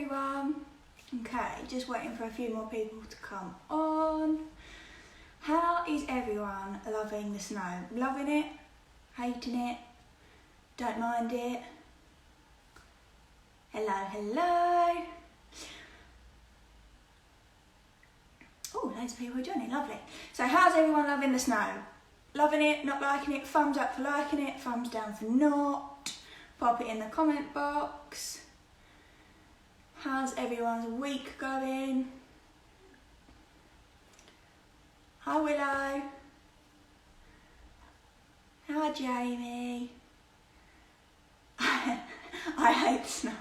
everyone. Okay, just waiting for a few more people to come on. How is everyone loving the snow? Loving it? Hating it? Don't mind it? Hello, hello. Oh, loads of people are joining, lovely. So how's everyone loving the snow? Loving it, not liking it, thumbs up for liking it, thumbs down for not. Pop it in the comment box. How's everyone's week going? Hi Willow. Hi Jamie. I hate the snow.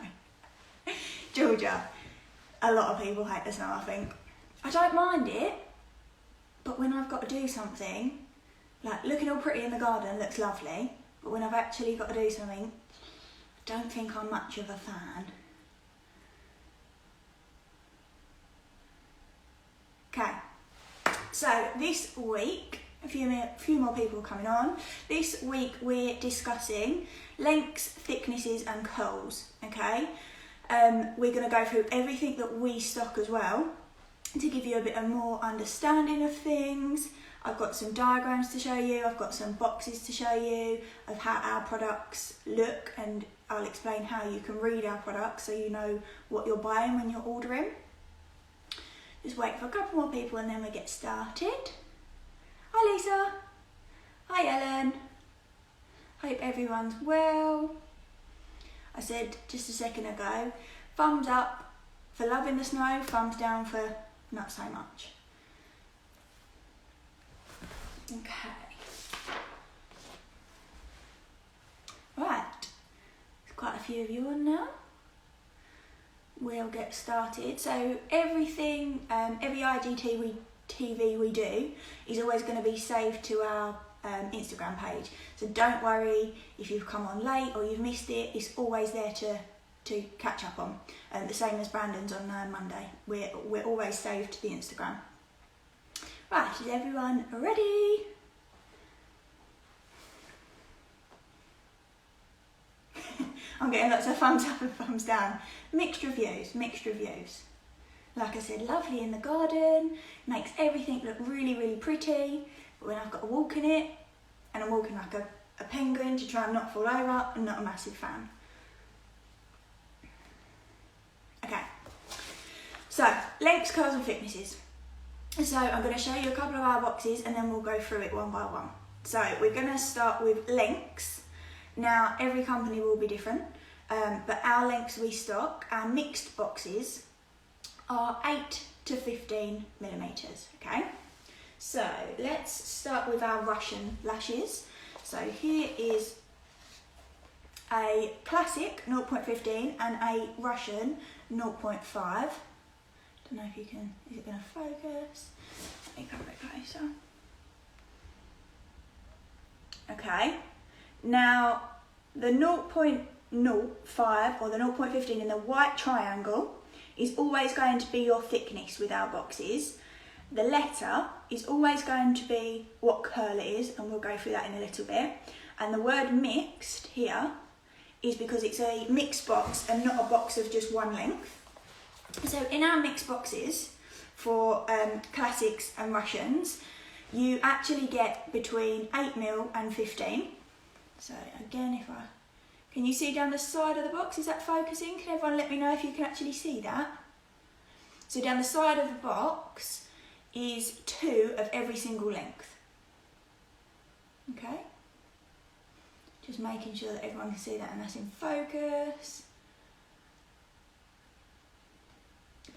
Georgia, a lot of people hate the snow, I think. I don't mind it, but when I've got to do something, like looking all pretty in the garden looks lovely, but when I've actually got to do something, I don't think I'm much of a fan. Okay, so this week, a few more people coming on. This week we're discussing lengths, thicknesses and curls, okay? We're going to go through everything that we stock as well to give you a bit of more understanding of things. I've got some diagrams to show you, I've got some boxes to show you of how our products look, and I'll explain how you can read our products so you know what you're buying when you're ordering. Just wait for a couple more people and then we get started. Hi Lisa. Hi Ellen. Hope everyone's well. I said just a second ago, thumbs up for loving the snow, thumbs down for not so much. Okay. Right, there's quite a few of you on now. We'll get started. So everything, every IGTV we do is always going to be saved to our Instagram page. So don't worry if you've come on late or you've missed it. It's always there to catch up on. The same as Brandon's on Monday. We're always saved to the Instagram. Right, is everyone ready? I'm getting lots of thumbs up and thumbs down. Mixed reviews. Like I said, lovely in the garden, makes everything look really, really pretty. But when I've got to walk in it, and I'm walking like a penguin to try and not fall over, I'm not a massive fan. Okay, so lengths, curls and thicknesses. So I'm going to show you a couple of our boxes and then we'll go through it one by one. So we're going to start with lengths. Now every company will be different, but our lengths we stock, our mixed boxes, are 8 to 15 millimeters, okay? So let's start with our Russian lashes. So here is a classic 0.15 and a Russian 0.5. Don't know if you can, is it going to focus? Let me come a bit closer. Okay, now the 0.05 or the 0.15 in the white triangle is always going to be your thickness with our boxes. The letter is always going to be what curl it is, and we'll go through that in a little bit. And the word mixed here is because it's a mixed box and not a box of just one length. So in our mixed boxes for classics and Russians, you actually get between 8mm and 15. So again, can you see down the side of the box? Is that focusing? Can everyone let me know if you can actually see that? So down the side of the box is 2 of every single length. Okay? Just making sure that everyone can see that and that's in focus.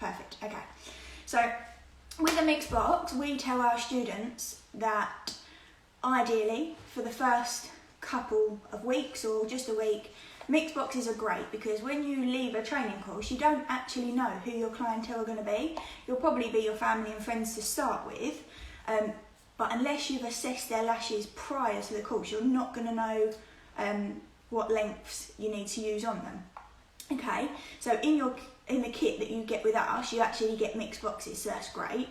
Perfect, okay. So with the mixed box, we tell our students that ideally for the first couple of weeks or just a week, mixed boxes are great because when you leave a training course, you don't actually know who your clientele are going to be. You'll probably be your family and friends to start with, but unless you've assessed their lashes prior to the course, you're not going to know what lengths you need to use on them. Okay, so in the kit that you get with us, you actually get mixed boxes, so that's great.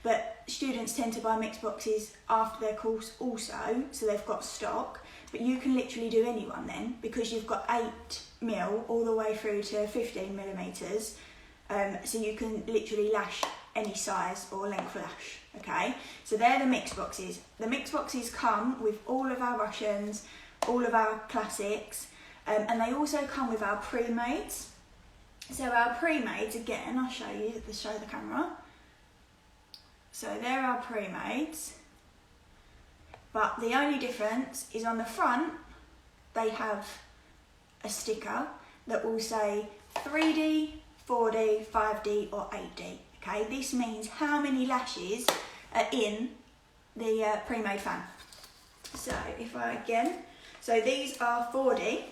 But students tend to buy mixed boxes after their course also, so they've got stock. But you can literally do any one then, because you've got 8mm all the way through to 15mm. So you can literally lash any size or length lash, okay? So they're the mix boxes. The mix boxes come with all of our Russians, all of our classics, and they also come with our pre-mades. So our pre-mades, again, I'll show you, show the camera. So they're our pre-mades, but the only difference is on the front, they have a sticker that will say 3D, 4D, 5D or 8D. Okay, this means how many lashes are in the pre-made fan. So if I again, so these are 4D.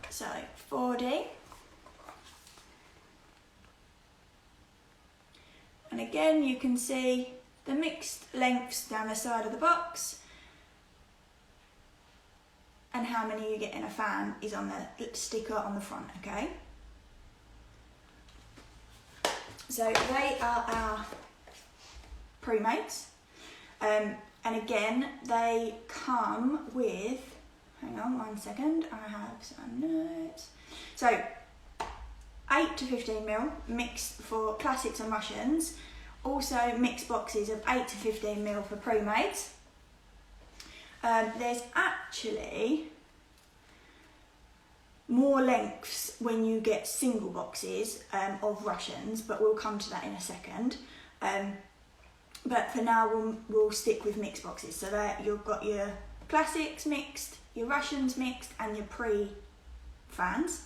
So 4D. And again, you can see the mixed lengths down the side of the box, and how many you get in a fan is on the sticker on the front, okay? So they are our pre-mades, and again, they come with, hang on 1 second, I have some notes. So 8 to 15 mil mixed for classics and Russians, also mixed boxes of 8 to 15 mil for pre-mades. There's actually more lengths when you get single boxes of Russians, but we'll come to that in a second. But for now, we'll stick with mixed boxes. So that you've got your classics mixed, your Russians mixed, and your pre-fans.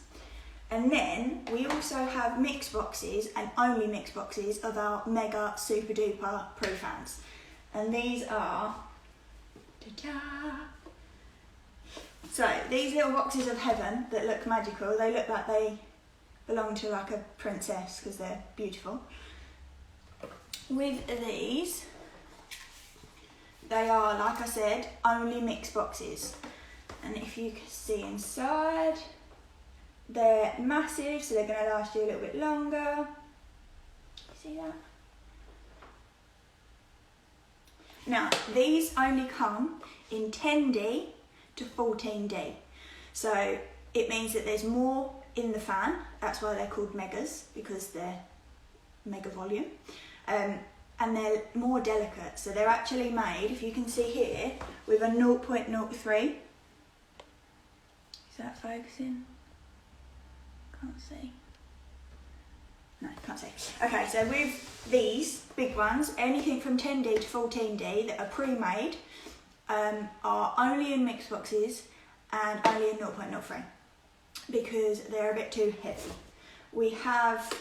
And then we also have mixed boxes, and only mixed boxes, of our mega super duper pre-fans. And these are, ta-da! So these little boxes of heaven that look magical, they look like they belong to like a princess because they're beautiful. With these, they are, like I said, only mixed boxes. And if you can see inside, they're massive, so they're going to last you a little bit longer. See that? Now, these only come in 10D to 14D. So it means that there's more in the fan. That's why they're called megas, because they're mega volume. And they're more delicate. So they're actually made, if you can see here, with a 0.03. Is that focusing? Can't see. No, can't see. Okay, so with these big ones, anything from 10D to 14D that are pre-made are only in mixed boxes and only in 0.03 because they're a bit too heavy. We have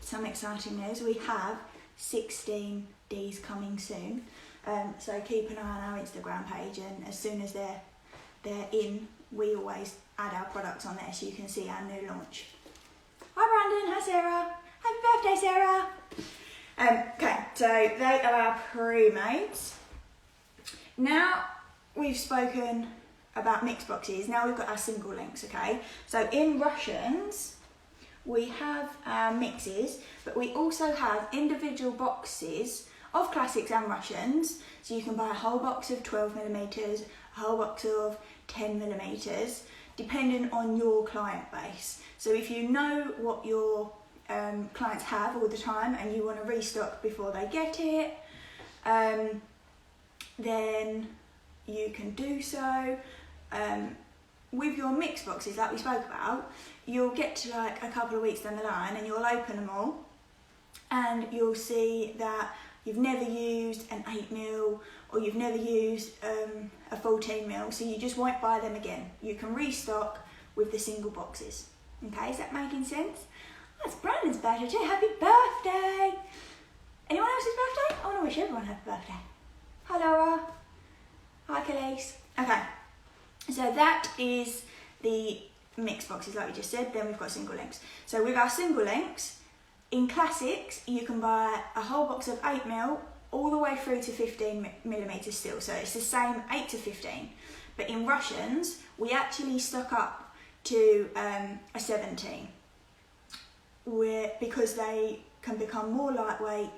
some exciting news. We have 16Ds coming soon. So keep an eye on our Instagram page, and as soon as they're in, we always add our products on there so you can see our new launch. Hi Brandon, hi Sarah. Happy birthday, Sarah. Okay, so they are our pre-mades. Now we've spoken about mixed boxes, now we've got our single links, okay? So in Russians, we have our mixes, but we also have individual boxes of classics and Russians. So you can buy a whole box of 12mm, a whole box of 10mm, depending on your client base. So if you know what your clients have all the time and you want to restock before they get it, then you can do so. With your mix boxes, like we spoke about, you'll get to like a couple of weeks down the line and you'll open them all and you'll see that you've never used an 8mm or you've never used a 14mm, so you just won't buy them again. You can restock with the single boxes. Okay, is that making sense? Oh, it's Brandon's birthday too. Happy birthday! Anyone else's birthday? I want to wish everyone a happy birthday. Hi Laura. Hi Khalees. Okay, so that is the mixed boxes like we just said. Then we've got single links. So with our single links, in classics, you can buy a whole box of 8mm all the way through to 15mm still. So it's the same 8 to 15. But in Russians, we actually stock up to a 17, because they can become more lightweight,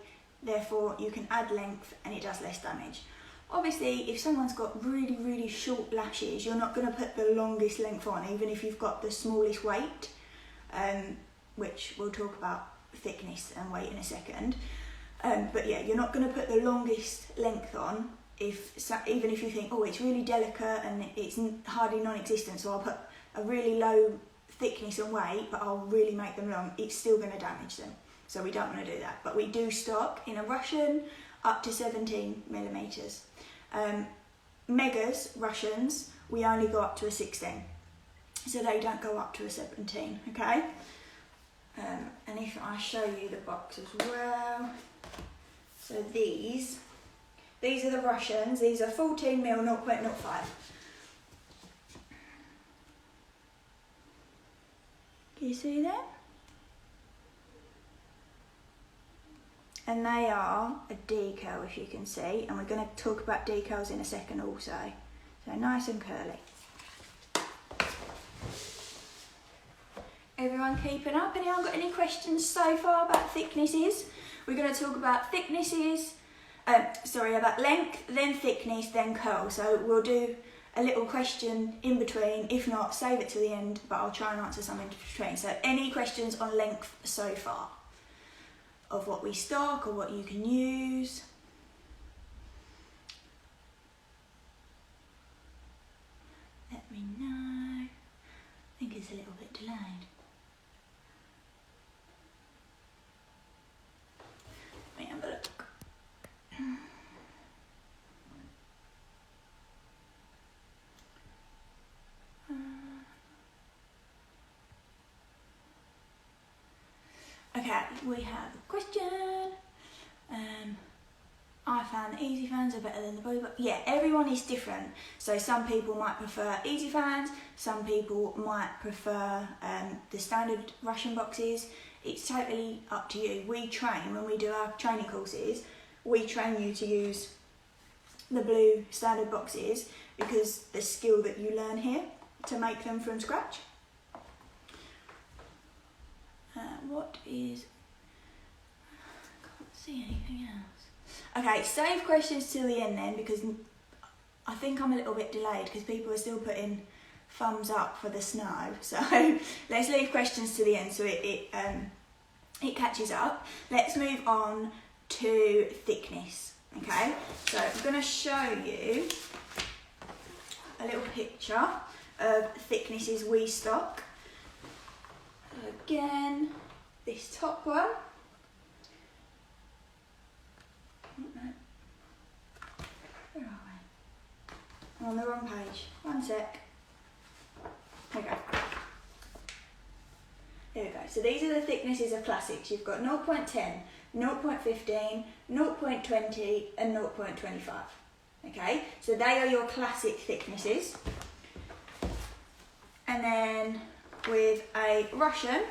therefore you can add length and it does less damage. Obviously, if someone's got really, really short lashes, you're not going to put the longest length on, even if you've got the smallest weight. which we'll talk about thickness and weight in a second. But yeah, you're not going to put the longest length on even if you think, oh, it's really delicate and it's hardly non-existent, so I'll put a really low thickness and weight, but I'll really make them long. It's still going to damage them, so we don't want to do that. But we do stock in a Russian up to 17 millimeters. Megas Russians, we only go up to a 16, so they don't go up to a 17. Okay. And if I show you the box as well, so these are the Russians. These are 14 mil 0.05. Can you see that? And they are a decal, if you can see, and we're going to talk about decals in a second also. So nice and curly. Everyone keeping up? Anyone got any questions so far about thicknesses? We're going to talk about thicknesses, about length, then thickness, then curl. So we'll do a little question in between. If not, save it to the end, but I'll try and answer some in between. So any questions on length so far? Of what we stock or what you can use? Let me know. I think it's a little bit delayed. Let me have a look. Okay, we have a question. I found the easy fans are better than the body box. Yeah, everyone is different. So some people might prefer easy fans, some people might prefer the standard Russian boxes. It's totally up to you. We train, when we do our training courses, we train you to use the blue standard boxes because the skill that you learn here to make them from scratch. What is... I can't see anything else. Okay, save questions till the end then, because I think I'm a little bit delayed because people are still putting thumbs up for the snow. So let's leave questions to the end so it catches up. Let's move on to thickness. Okay, so I'm going to show you a little picture of thicknesses we stock. Again, this top one. Oh, no. Where are we? I'm on the wrong page. One sec. There we go. There we go. So these are the thicknesses of classics. You've got 0.10, 0.15, 0.20 and 0.25. Okay, so they are your classic thicknesses. And then with a Russian,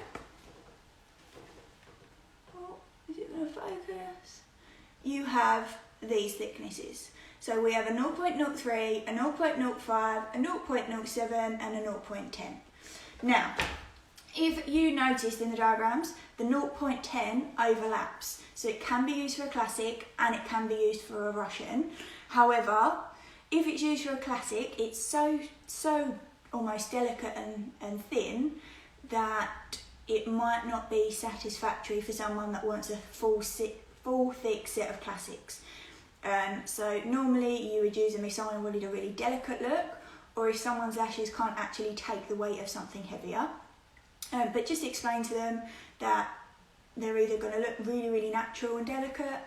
oh, is it going to focus? You have these thicknesses. So we have a 0.03, a 0.05, a 0.07 and a 0.10. Now, if you noticed in the diagrams, the 0.10 overlaps. So it can be used for a classic and it can be used for a Russian. However, if it's used for a classic, it's so almost delicate and thin that it might not be satisfactory for someone that wants a full thick set of classics. So normally you would use them if someone wanted a really delicate look, or if someone's lashes can't actually take the weight of something heavier. But just explain to them that they're either going to look really, really natural and delicate.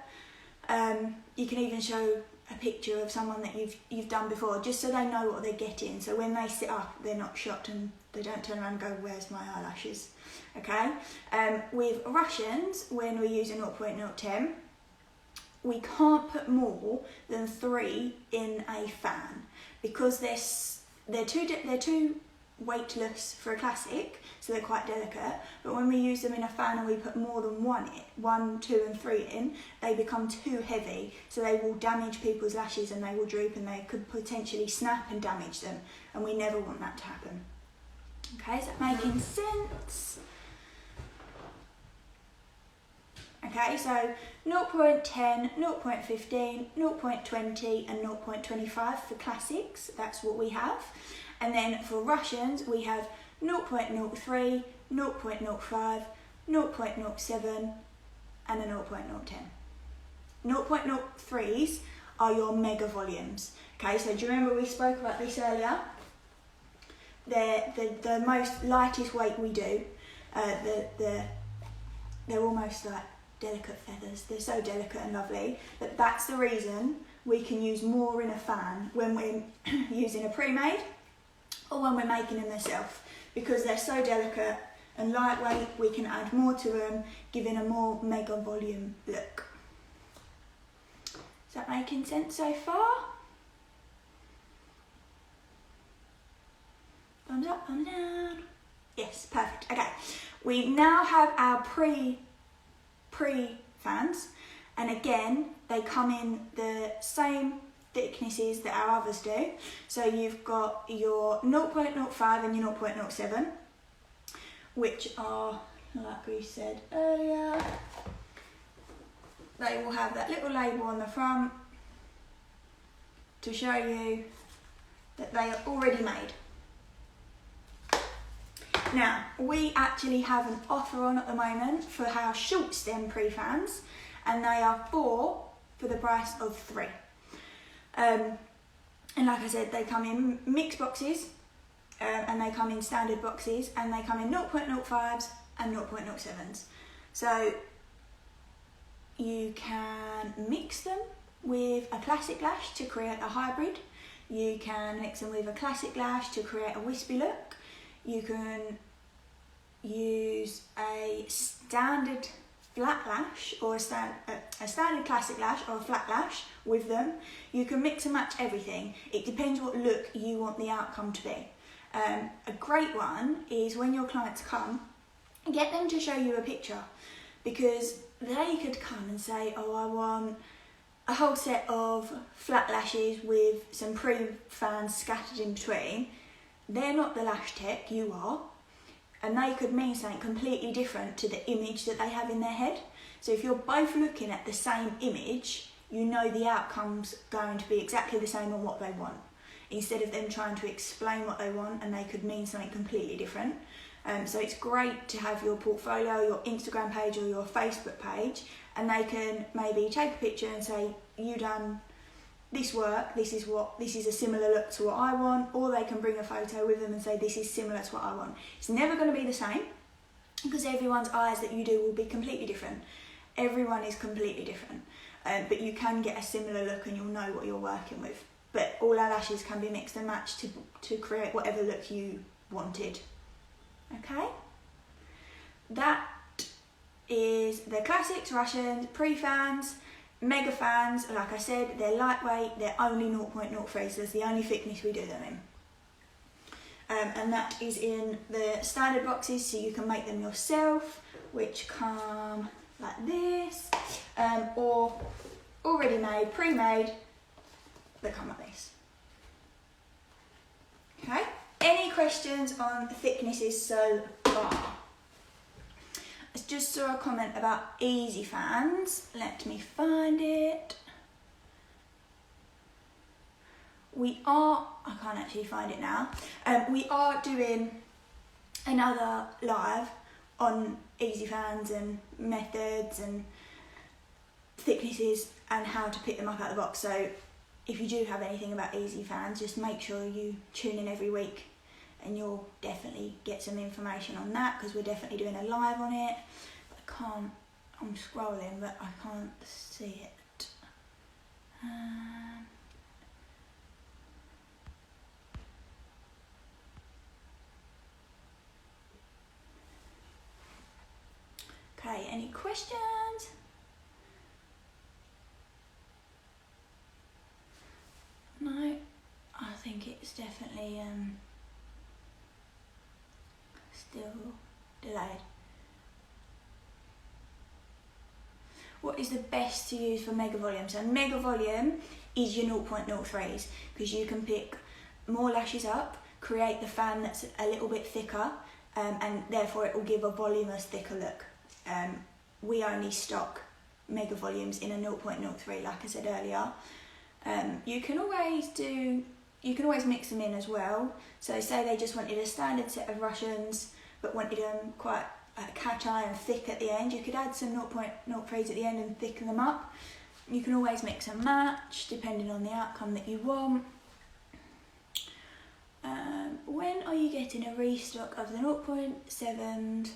You can even show a picture of someone that you've done before, just so they know what they're getting. So when they sit up, they're not shocked and they don't turn around and go, "Where's my eyelashes?" Okay. With Russians, when we use a 0.010, we can't put more than 3 in a fan because they're too weightless for a classic, so they're quite delicate. But when we use them in a fan and we put more than 1, 2 and 3 in, they become too heavy, so they will damage people's lashes and they will droop and they could potentially snap and damage them, and we never want that to happen. Okay, is that making sense? Okay, so 0.10, 0.15, 0.20 and 0.25 for classics, that's what we have. And then for Russians, we have 0.03, 0.05, 0.07 and a 0.010. 0.03s are your mega volumes. Okay, so do you remember we spoke about this earlier? They're the most lightest weight we do. They're almost like delicate feathers. They're so delicate and lovely that that's the reason we can use more in a fan when we're using a pre-made or when we're making them ourselves, because they're so delicate and lightweight. We can add more to them, giving a more mega volume look. Is that making sense so far? Thumbs up, thumbs down. Yes, perfect. Okay, we now have our pre fans, and again they come in the same thicknesses that our others do. So you've got your 0.05 and your 0.07, which are, like we said earlier, they will have that little label on the front to show you that they are already made. Now, we actually have an offer on at the moment for our short stem pre-fans, and they are 4 for the price of 3. And like I said, they come in mixed boxes, and they come in standard boxes, and they come in 0.05s and 0.07s. So you can mix them with a classic lash to create a hybrid. You can mix them with a classic lash to create a wispy look. You can use a standard flat lash or a standard classic lash or a flat lash with them. You can mix and match everything. It depends what look you want the outcome to be. A great one is when your clients come, get them to show you a picture, because they could come and say, oh, I want a whole set of flat lashes with some pre-fans scattered in between. They're not the lash tech, you are, and they could mean something completely different to the image that they have in their head. So if you're both looking at the same image, you know the outcome's going to be exactly the same on what they want, instead of them trying to explain what they want and they could mean something completely different. So it's great to have your portfolio, your Instagram page or your Facebook page, and they can maybe take a picture and say, you done this work, this is a similar look to what I want, or they can bring a photo with them and say this is similar to what I want. It's never going to be the same, because everyone's eyes that you do will be completely different. Everyone is completely different, but you can get a similar look and you'll know what you're working with. But all our lashes can be mixed and matched to create whatever look you wanted. Okay? That is the classics, Russians, pre-fans. Mega fans, like I said, they're lightweight, they're only 0.03, so that's the only thickness we do them in. And that is in the standard boxes, so you can make them yourself, which come like this, or already made, pre-made, that come like this. Okay, any questions on the thicknesses so far? I just saw a comment about easy fans. Let me find it. I can't actually find it now. We are doing another live on easy fans and methods and thicknesses and how to pick them up out of the box. So if you do have anything about easy fans, just make sure you tune in every week and you'll definitely get some information on that, because we're definitely doing a live on it. But I'm scrolling, but I can't see it. Okay, any questions? No, I think it's definitely still delayed. What is the best to use for mega volume? So mega volume is your 0.03s, because you can pick more lashes up, create the fan that's a little bit thicker, and therefore it will give a voluminous, thicker look. We only stock mega volumes in a 0.03, like I said earlier. You can always mix them in as well. So say they just wanted a standard set of Russians, but wanted them quite cat eye and thick at the end. You could add some 0.03s at the end and thicken them up. You can always mix and match depending on the outcome that you want. When are you getting a restock of the 0.7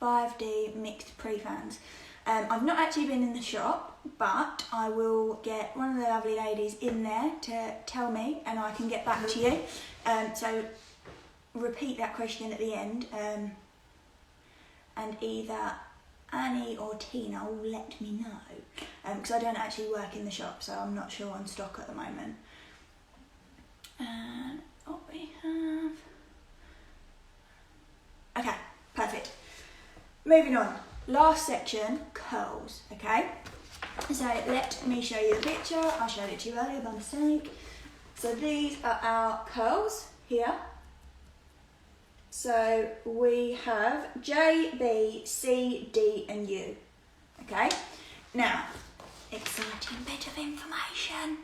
5D mixed pre-fans? I've not actually been in the shop, but I will get one of the lovely ladies in there to tell me, and I can get back to you. So repeat that question at the end, and either Annie or Tina will let me know, because I don't actually work in the shop, so I'm not sure on stock at the moment. And what we have... Okay, perfect. Moving on. Last section, curls, okay? So let me show you the picture. I showed it to you earlier by mistake. So these are our curls here. So we have J, B, C, D and U, okay? Now, exciting bit of information.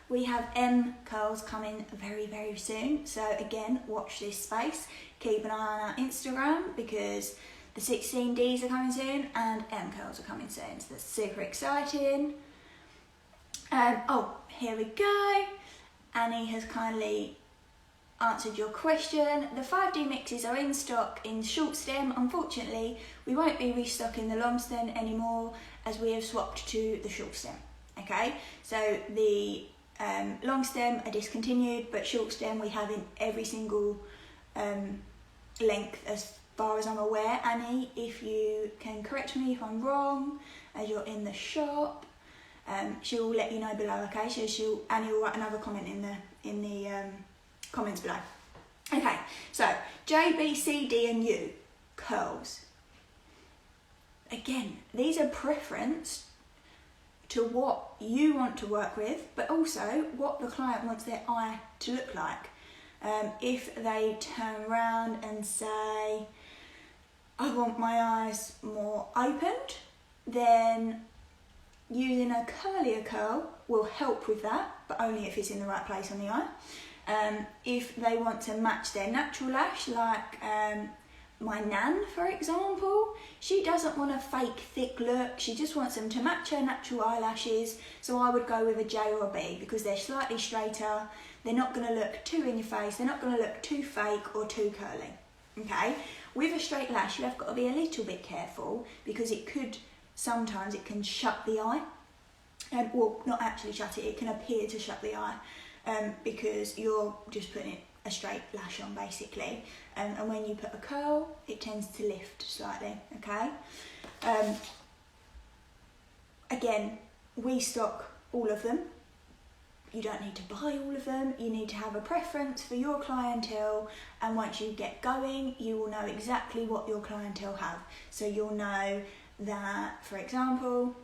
We have M curls coming very, very soon. So again, watch this space. Keep an eye on our Instagram because the 16Ds are coming soon and M curls are coming soon. So that's super exciting. Oh, here we go. Annie has kindly answered your question. The 5D mixes are in stock in short stem. Unfortunately, we won't be restocking the long stem anymore as we have swapped to the short stem. Okay, so the long stem are discontinued, but short stem we have in every single length as far as I'm aware. Annie, if you can correct me if I'm wrong, as you're in the shop, she'll let you know below. Okay, so Annie will write another comment in the comments below. Okay, so J, B, C, D and U curls. Again, these are preference to what you want to work with, but also what the client wants their eye to look like. If they turn around and say, I want my eyes more opened, then using a curlier curl will help with that, but only if it's in the right place on the eye. If they want to match their natural lash, like my nan, for example, she doesn't want a fake thick look, she just wants them to match her natural eyelashes, so I would go with a J or a B because they're slightly straighter, they're not going to look too in your face, they're not going to look too fake or too curly. Okay, with a straight lash you have got to be a little bit careful because sometimes it can shut the eye, well, not actually shut it, it can appear to shut the eye because you're just putting a straight lash on basically, and when you put a curl it tends to lift slightly. Okay, again, we stock all of them. You don't need to buy all of them, you need to have a preference for your clientele, and once you get going you will know exactly what your clientele have. So you'll know that, for example,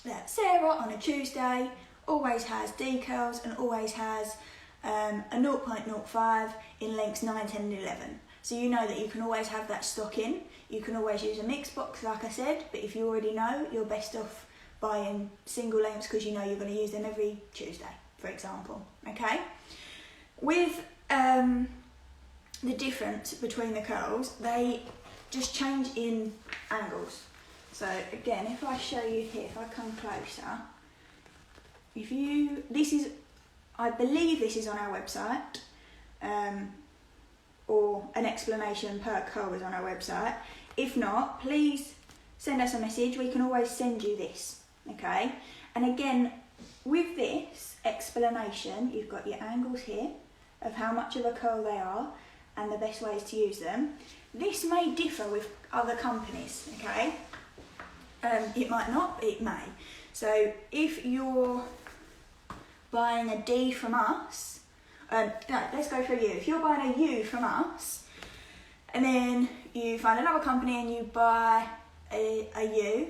that Sarah on a Tuesday always has D curls and always has a 0.05 in lengths 9, 10 and 11. So you know that you can always have that stock in. You can always use a mix box like I said, but if you already know, you're best off buying single lengths because you know you're going to use them every Tuesday, for example. Okay, with the difference between the curls, they just change in angles. So again, if I show you here, if I come closer, I believe this is on our website, or an explanation per curl is on our website. If not, please send us a message, we can always send you this. Okay, and again, with this explanation, you've got your angles here of how much of a curl they are and the best ways to use them. This may differ with other companies, okay? It might not, it may. So if you're buying a D from us, no, let's go for a U. If you're buying a U from us, and then you find another company and you buy a U,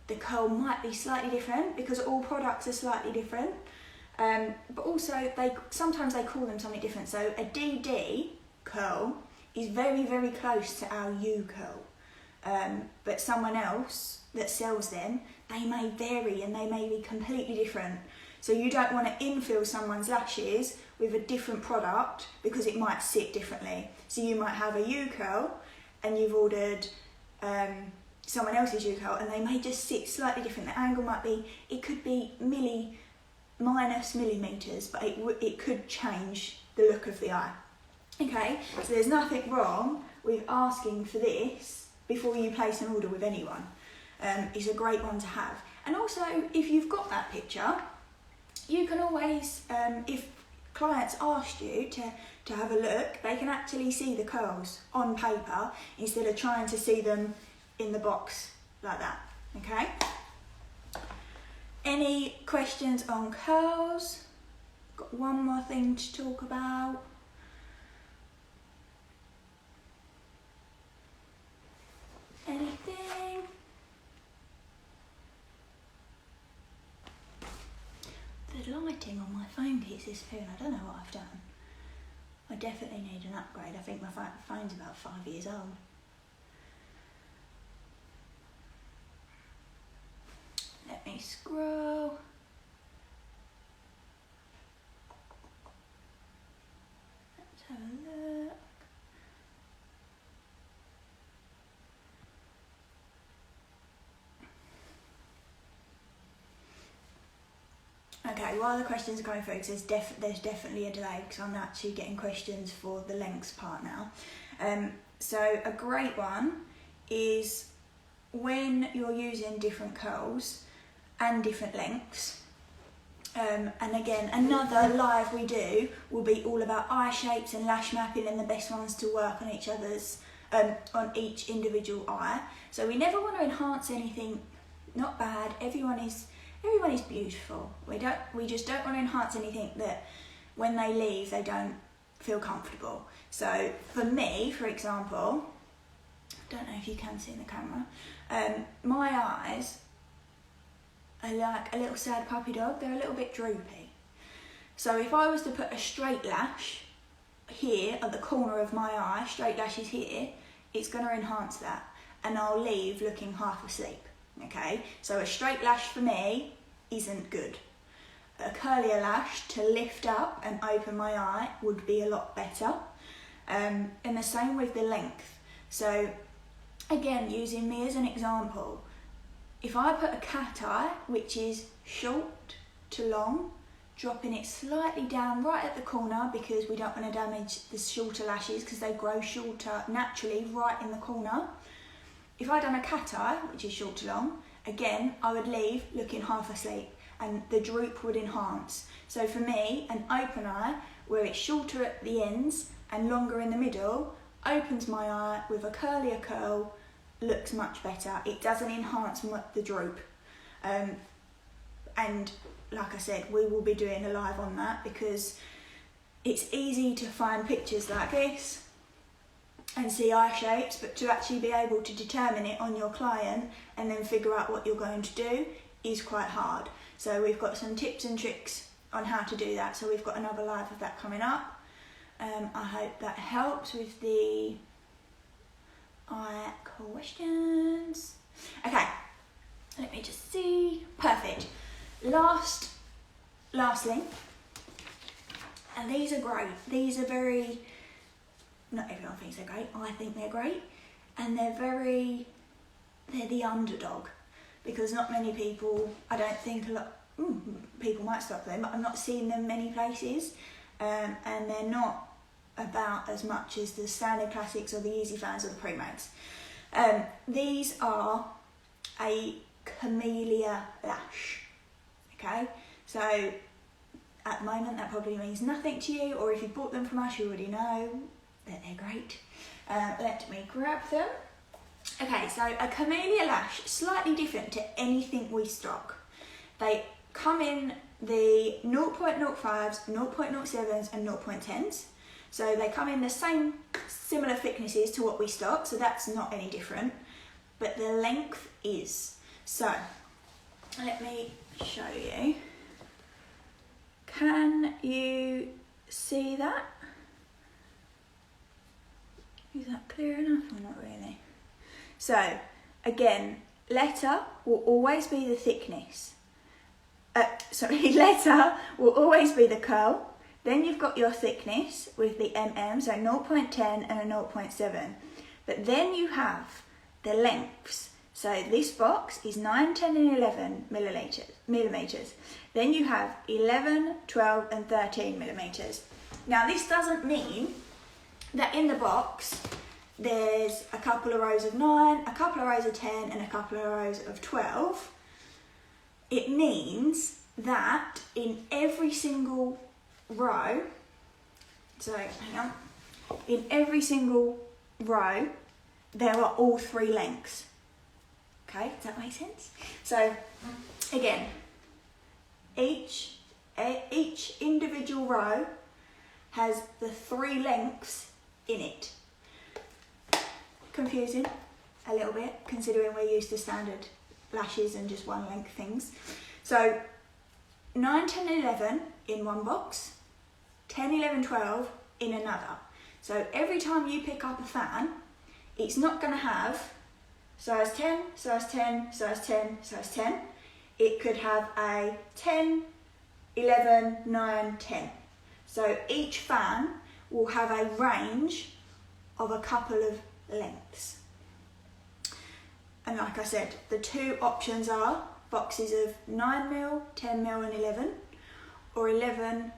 the curl might be slightly different because all products are slightly different, but also sometimes they call them something different. So a DD curl is very, very close to our U curl, but someone else that sells them, they may vary and they may be completely different. So you don't want to infill someone's lashes with a different product because it might sit differently. So you might have a U curl and you've ordered someone else's U-curl, and they may just sit slightly different. The angle might be, it could be minus millimeters, but it could change the look of the eye. Okay, so there's nothing wrong with asking for this before you place an order with anyone. It's a great one to have. And also, if you've got that picture, you can always, if clients asked you to have a look, they can actually see the curls on paper instead of trying to see them in the box like that, okay? Any questions on curls? Got one more thing to talk about. Anything? The lighting on my phone keeps disappearing. I don't know what I've done. I definitely need an upgrade. I think my phone's about 5 years old. Let me scroll. Let's have a look. Okay, while the questions are going through, because there's definitely a delay because I'm actually getting questions for the lengths part now. So a great one is when you're using different curls and different lengths. And again, another live we do will be all about eye shapes and lash mapping and the best ones to work on each other's, on each individual eye. So we never want to enhance anything, not bad. Everyone is beautiful. We just don't want to enhance anything that when they leave they don't feel comfortable. So for me, for example, I don't know if you can see in the camera, my eyes are like a little sad puppy dog. They're a little bit droopy. So if I was to put a straight lash here at the corner of my eye, straight lashes here, it's going to enhance that, and I'll leave looking half asleep. Okay, so a straight lash for me isn't good. A curlier lash to lift up and open my eye would be a lot better. And the same with the length. So again, using me as an example, if I put a cat eye, which is short to long, dropping it slightly down right at the corner because we don't want to damage the shorter lashes because they grow shorter naturally right in the corner. If I'd done a cat eye, which is short to long, again, I would leave looking half asleep and the droop would enhance. So for me, an open eye, where it's shorter at the ends and longer in the middle, opens my eye with a curlier curl, looks much better. It doesn't enhance the droop. And like I said, we will be doing a live on that because it's easy to find pictures like this and see eye shapes, but to actually be able to determine it on your client and then figure out what you're going to do is quite hard. So we've got some tips and tricks on how to do that. So we've got another live of that coming up. I hope that helps with the eye questions. Okay, let me just see. Perfect. Lastly, and these are great. These are very, not everyone thinks they're great, I think they're great, and they're the underdog, because not many people, I don't think a lot, people might stop them, but I'm not seeing them many places, and they're not about as much as the standard classics or the easy fans or the pre-mags. These are a camellia lash, okay? So at the moment that probably means nothing to you, or if you bought them from us you already know that they're great. Let me grab them. Okay, so a camellia lash, slightly different to anything we stock. They come in the 0.05s, 0.07s and 0.10s. So they come in the same similar thicknesses to what we stock, so that's not any different, but the length is. So let me show you. Can you see that? Is that clear enough or not really? So again, letter will always be the thickness. Letter will always be the curl. Then you've got your thickness with the mm, so 0.10 and a 0.7. But then you have the lengths. So this box is 9, 10 and 11 millimeters. Then you have 11, 12 and 13 millimeters. Now this doesn't mean that in the box there's a couple of rows of 9, a couple of rows of 10 and a couple of rows of 12. It means that in every single row, so hang on, in every single row there are all 3 lengths. Okay, does that make sense? So again, each individual row has the 3 lengths in it. Confusing a little bit, considering we're used to standard lashes and just 1 length things. So 9, 10 and 11 in one box, 10, 11, 12 in another. So every time you pick up a fan, it's not going to have size 10, size 10, size 10, size 10. It could have a 10, 11, 9, 10. So each fan will have a range of a couple of lengths. And like I said, the 2 options are boxes of 9mm, 10mm and 11, or 11,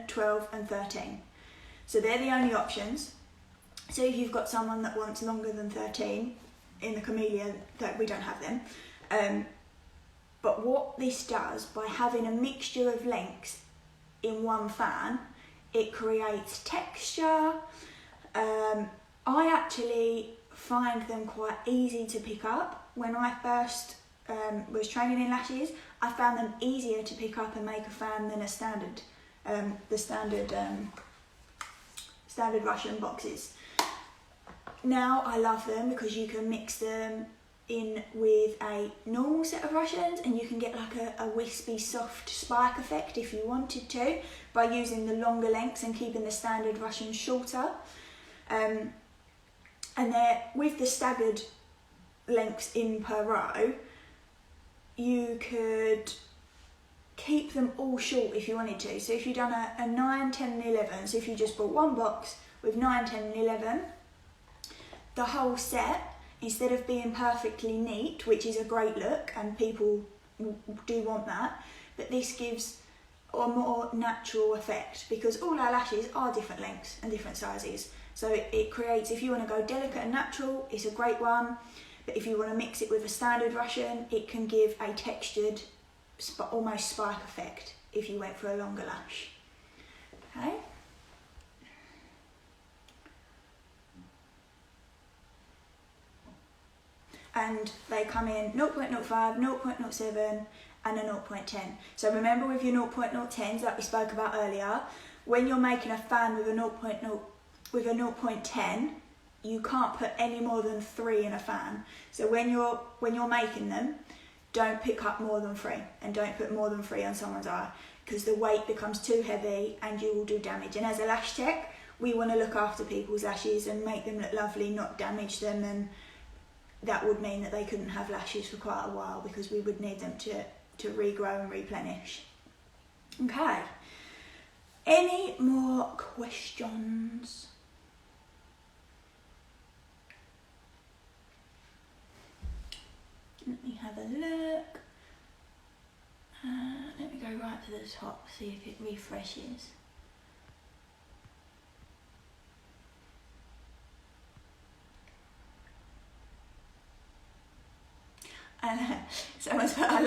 12 and 13. So they're the only options. So if you've got someone that wants longer than 13 in the camellia, that we don't have them. But what this does, by having a mixture of lengths in one fan, it creates texture. I actually find them quite easy to pick up. When I first was training in lashes, I found them easier to pick up and make a fan than a standard Russian boxes. Now I love them because you can mix them in with a normal set of Russians and you can get like a wispy soft spike effect if you wanted to, by using the longer lengths and keeping the standard Russians shorter. And they're, with the staggered lengths in per row, you could keep them all short if you wanted to. So if you've done a 9, 10 and 11, so if you just bought one box with 9, 10 and 11, the whole set, instead of being perfectly neat, which is a great look and people do want that, but this gives a more natural effect because all our lashes are different lengths and different sizes. So it creates, if you want to go delicate and natural, it's a great one. But if you want to mix it with a standard Russian, it can give a textured, almost spike effect if you went for a longer lash. Okay. And they come in 0.05, 0.07 and a 0.10. So remember with your 0.010s like we spoke about earlier, when you're making a fan with a 0.10, you can't put any more than 3 in a fan. So when you're making them, don't pick up more than 3 and don't put more than 3 on someone's eye because the weight becomes too heavy and you will do damage. And as a lash tech, we want to look after people's lashes and make them look lovely, not damage them, and that would mean that they couldn't have lashes for quite a while because we would need them to regrow and replenish. Okay, any more questions? Let me have a look. Let me go right to the top, see if it refreshes. Someone's put, I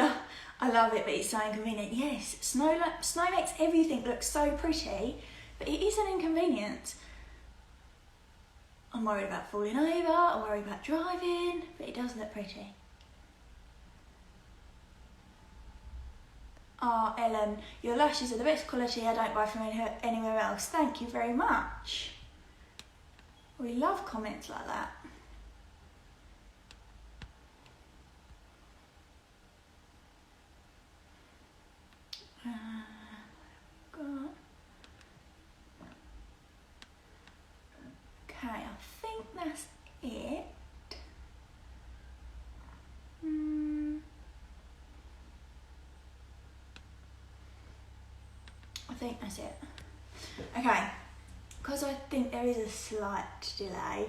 love it, but it's so inconvenient. Yes, snow makes everything look so pretty, but it is an inconvenience. I'm worried about falling over, I'm worried about driving, but it does look pretty. Oh, Ellen, your lashes are the best quality. I don't buy from anywhere else. Thank you very much. We love comments like that. Okay, I think that's it. I think that's it. Okay, because I think there is a slight delay,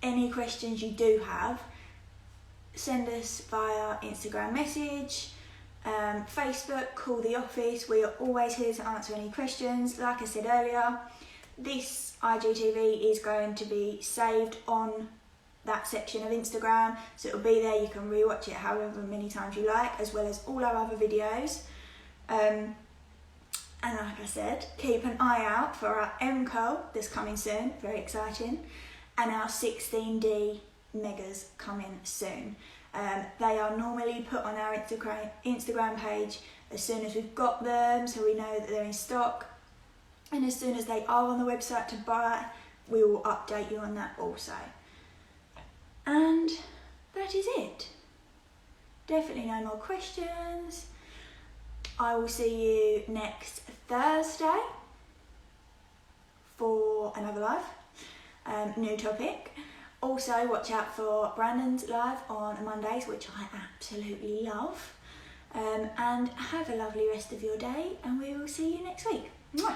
any questions you do have, send us via Instagram message, Facebook, call the office. We are always here to answer any questions. Like I said earlier, this IGTV is going to be saved on that section of Instagram, so it'll be there. You can rewatch it however many times you like, as well as all our other videos. And like I said, keep an eye out for our MCO that's coming soon, very exciting, and our 16D megas coming soon. They are normally put on our Instagram page as soon as we've got them, so we know that they're in stock. And as soon as they are on the website to buy, we will update you on that also. And that is it. Definitely no more questions. I will see you next Thursday for another live, new topic. Also, watch out for Brandon's live on Mondays, which I absolutely love. And have a lovely rest of your day, and we will see you next week. Mwah.